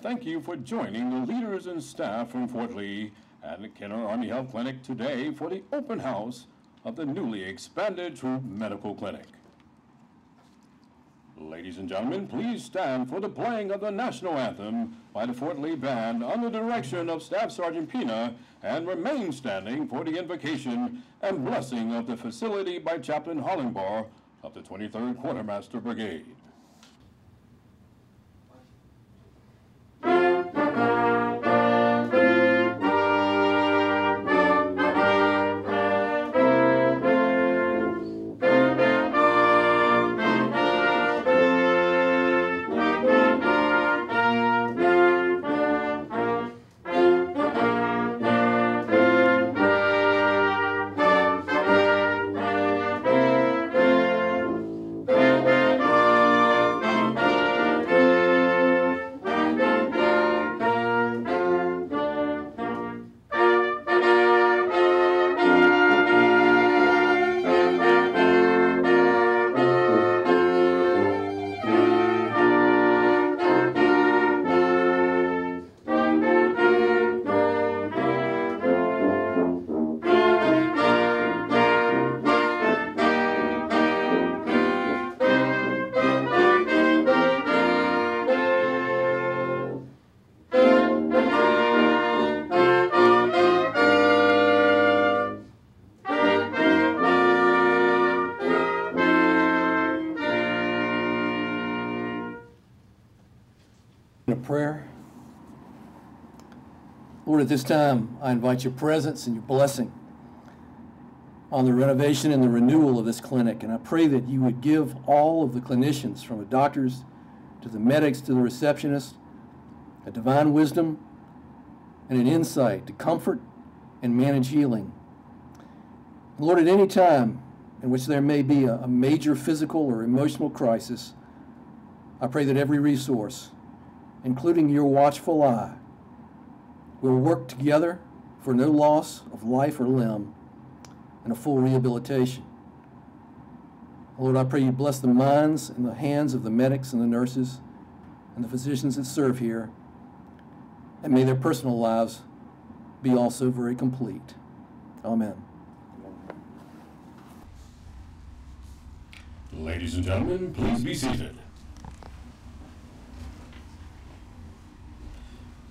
Thank you for joining the leaders and staff from Fort Lee and the Kenner Army Health Clinic today for the open house of the newly expanded Troop Medical Clinic. Ladies and gentlemen, please stand for the playing of the national anthem by the Fort Lee Band under the direction of Staff Sergeant Pina, and remain standing for the invocation and blessing of the facility by Chaplain Hollingbar of the 23rd Quartermaster Brigade. A prayer. Lord, at this time, I invite your presence and your blessing on the renovation and the renewal of this clinic. And I pray that you would give all of the clinicians, from the doctors to the medics to the receptionists, a divine wisdom and an insight to comfort and manage healing. Lord, at any time in which there may be a major physical or emotional crisis, I pray that every resource, including your watchful eye, will work together for no loss of life or limb and a full rehabilitation. Lord, I pray you bless the minds and the hands of the medics and the nurses and the physicians that serve here, and may their personal lives be also very complete. Amen. Ladies and gentlemen, please be seated.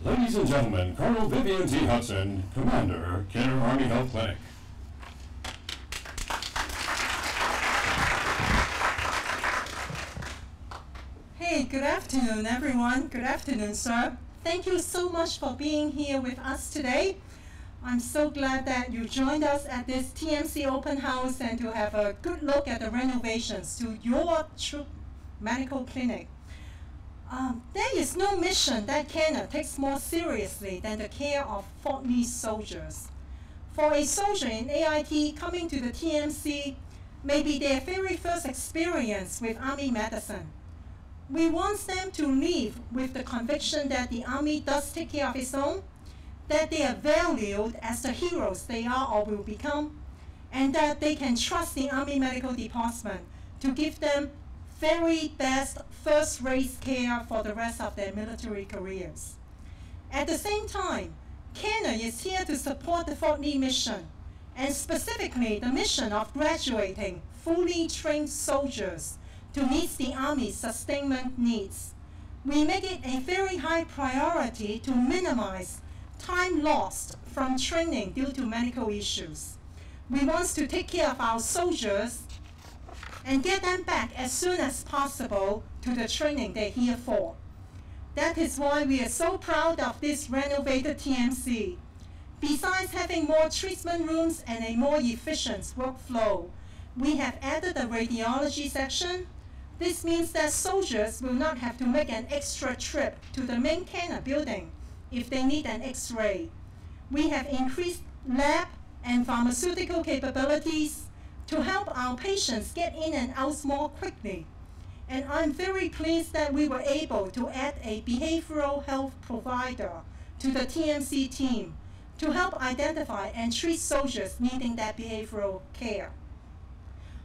Ladies and gentlemen, Colonel Vivian T. Hudson, Commander, Kenner Army Health Clinic. Hey, good afternoon, everyone. Good afternoon, sir. Thank you so much for being here with us today. I'm so glad that you joined us at this TMC open house and to have a good look at the renovations to your Troop Medical Clinic. There is no mission that Kenner takes more seriously than the care of Fort Lee soldiers. For a soldier in AIT coming to the TMC may be their very first experience with Army medicine. We want them to leave with the conviction that the Army does take care of its own, that they are valued as the heroes they are or will become, and that they can trust the Army Medical Department to give them very best first-rate care for the rest of their military careers. At the same time, Kenner is here to support the Fort Lee mission, and specifically the mission of graduating fully trained soldiers to meet the Army's sustainment needs. We make it a very high priority to minimize time lost from training due to medical issues. We want to take care of our soldiers and get them back as soon as possible to the training they're here for. That is why we are so proud of this renovated TMC. Besides having more treatment rooms and a more efficient workflow, we have added a radiology section. This means that soldiers will not have to make an extra trip to the main Kenner building if they need an X-ray. We have increased lab and pharmaceutical capabilities to help our patients get in and out more quickly. And I'm very pleased that we were able to add a behavioral health provider to the TMC team to help identify and treat soldiers needing that behavioral care.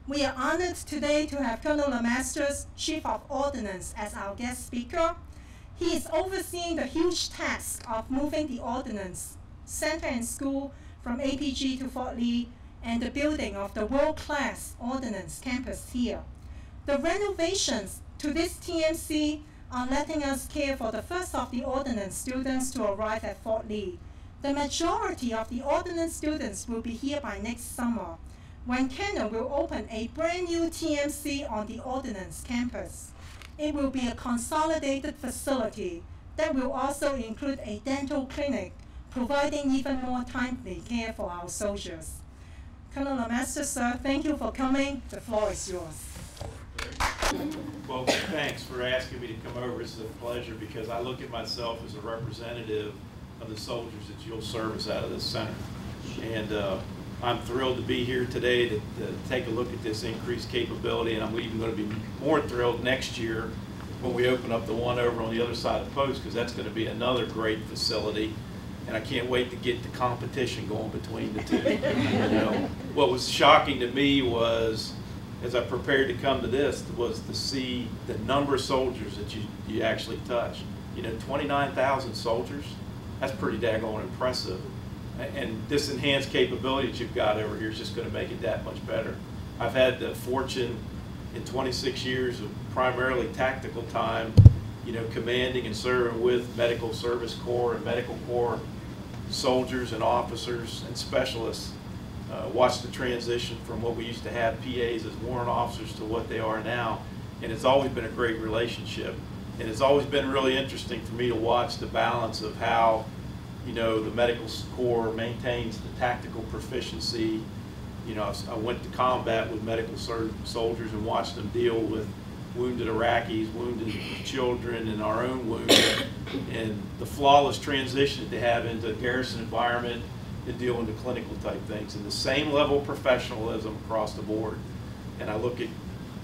We are honored today to have Colonel LeMasters, Chief of Ordnance, as our guest speaker. He is overseeing the huge task of moving the Ordnance Center and School from APG to Fort Lee and the building of the world-class Ordnance campus here. The renovations to this TMC are letting us care for the first of the Ordnance students to arrive at Fort Lee. The majority of the Ordnance students will be here by next summer, when Kenner will open a brand new TMC on the Ordnance campus. It will be a consolidated facility that will also include a dental clinic, providing even more timely care for our soldiers. Colonel LeMaster, sir, thank you for coming. The floor is yours. Well, thanks for asking me to come over. It's a pleasure because I look at myself as a representative of the soldiers that you'll service out of this center. And I'm thrilled to be here today to take a look at this increased capability, and I'm even going to be more thrilled next year when we open up the one over on the other side of the post, because that's going to be another great facility, and I can't wait to get the competition going between the two. You know, what was shocking to me was, as I prepared to come to this, was to see the number of soldiers that you actually touch. You know, 29,000 soldiers, that's pretty daggone impressive. And this enhanced capability that you've got over here is just going to make it that much better. I've had the fortune in 26 years of primarily tactical time, you know, commanding and serving with Medical Service Corps and Medical Corps soldiers and officers and specialists. Watch the transition from what we used to have PAs as warrant officers to what they are now. And it's always been a great relationship. And it's always been really interesting for me to watch the balance of how, you know, the Medical Corps maintains the tactical proficiency. You know, I went to combat with medical soldiers and watched them deal with wounded Iraqis, wounded children, and our own wounded, and the flawless transition that they have into a garrison environment and deal into clinical type things, and the same level of professionalism across the board. And I look at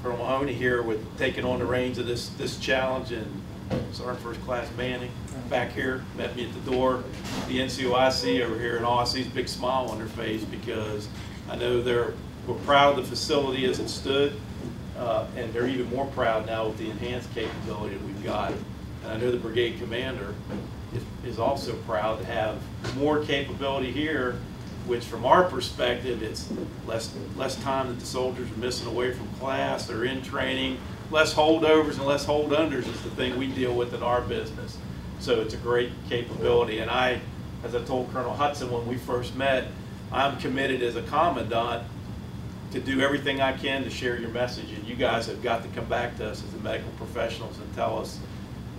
Colonel Mahoney here with taking on the reins of this challenge, and Sergeant First Class Manning back here met me at the door. The NCOIC over here and all I see is a big smile on their face, because I know we're proud of the facility as it stood, and they're even more proud now with the enhanced capability that we've got. And I know the brigade commander is also proud to have more capability here, which from our perspective, it's less time that the soldiers are missing away from class, they're in training, less holdovers and less hold unders is the thing we deal with in our business. So it's a great capability. And as I told Colonel Hudson when we first met, I'm committed as a commandant to do everything I can to share your message. And you guys have got to come back to us as the medical professionals and tell us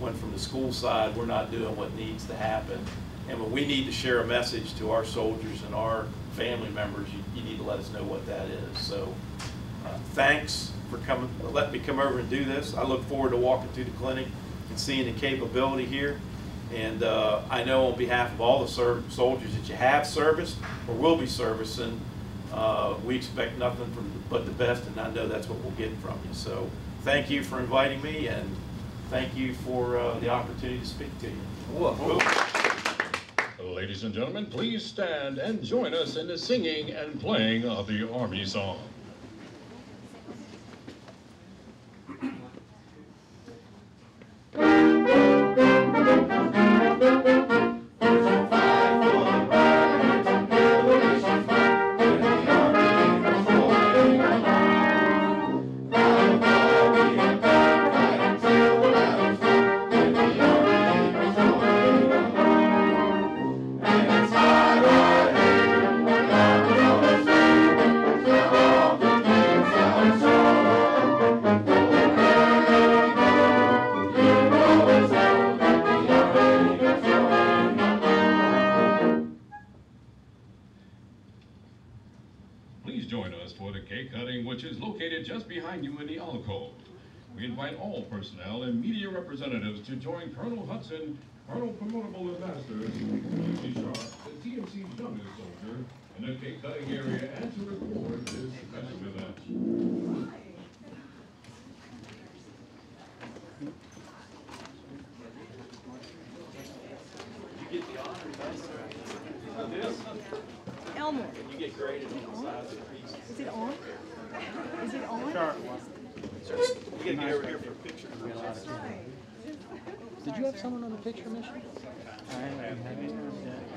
when from the school side we're not doing what needs to happen. And when we need to share a message to our soldiers and our family members, you need to let us know what that is. So thanks for letting me come over and do this. I look forward to walking through the clinic and seeing the capability here. And I know on behalf of all the soldiers that you have serviced or will be servicing, we expect nothing but the best, and I know that's what we'll get from you. So thank you for inviting me, and thank you for the opportunity to speak to you. Whoa. Ladies and gentlemen, please stand and join us in the singing and playing of the Army song. Please join us for the cake cutting, which is located just behind you in the alcove. We invite all personnel and media representatives to join Colonel Hudson, Colonel Promotable Ambassador, Lucy Sharp, the TMC's youngest soldier, in the cake cutting area, and to record this special event. You get the honor, this. Elmore. You get graded on the size of the piece. Is it on? Is it on? You gotta get over here for a picture. Did you have someone on the picture, Mission?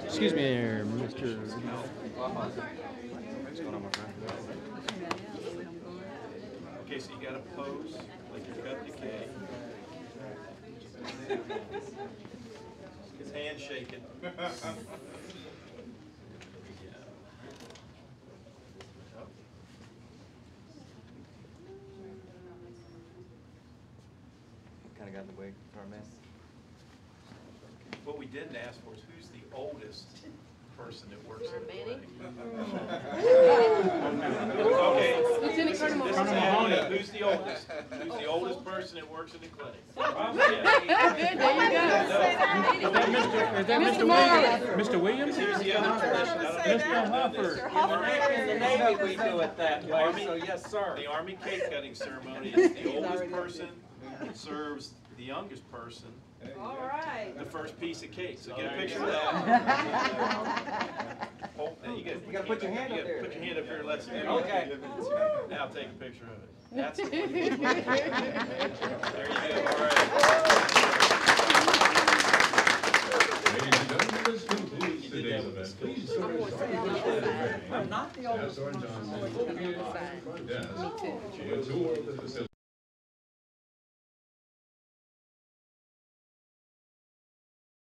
Excuse me there, Mr. Okay, so you gotta pose like you're cutting a cake. His hand's shaking. Kind of got in the way for a mess. What we didn't ask for is who's the oldest person that works in the clinic. Okay. Lieutenant Colonel This is Mahoney. it. Who's the oldest? Who's the oldest person that works in the clinic? Good, there you go. Is that Mr. Morris. Mr. Williams? Here's the other tradition. I don't know if you've done this. In the Navy, we do it that way, so yes, sir. The Army cake cutting ceremony is the oldest person serves the youngest person All right. the first piece of cake. So get a picture of that. Oh, now you gotta put your hand up there. Put your hand up here and let's see. Okay. Now take a picture of it. That's the one. There you go. All right. Ladies and gentlemen, this concludes today's event. Please join us for the I'm not the oldest Sergeant person. Johnson will be at the front desk. A tour of the facility.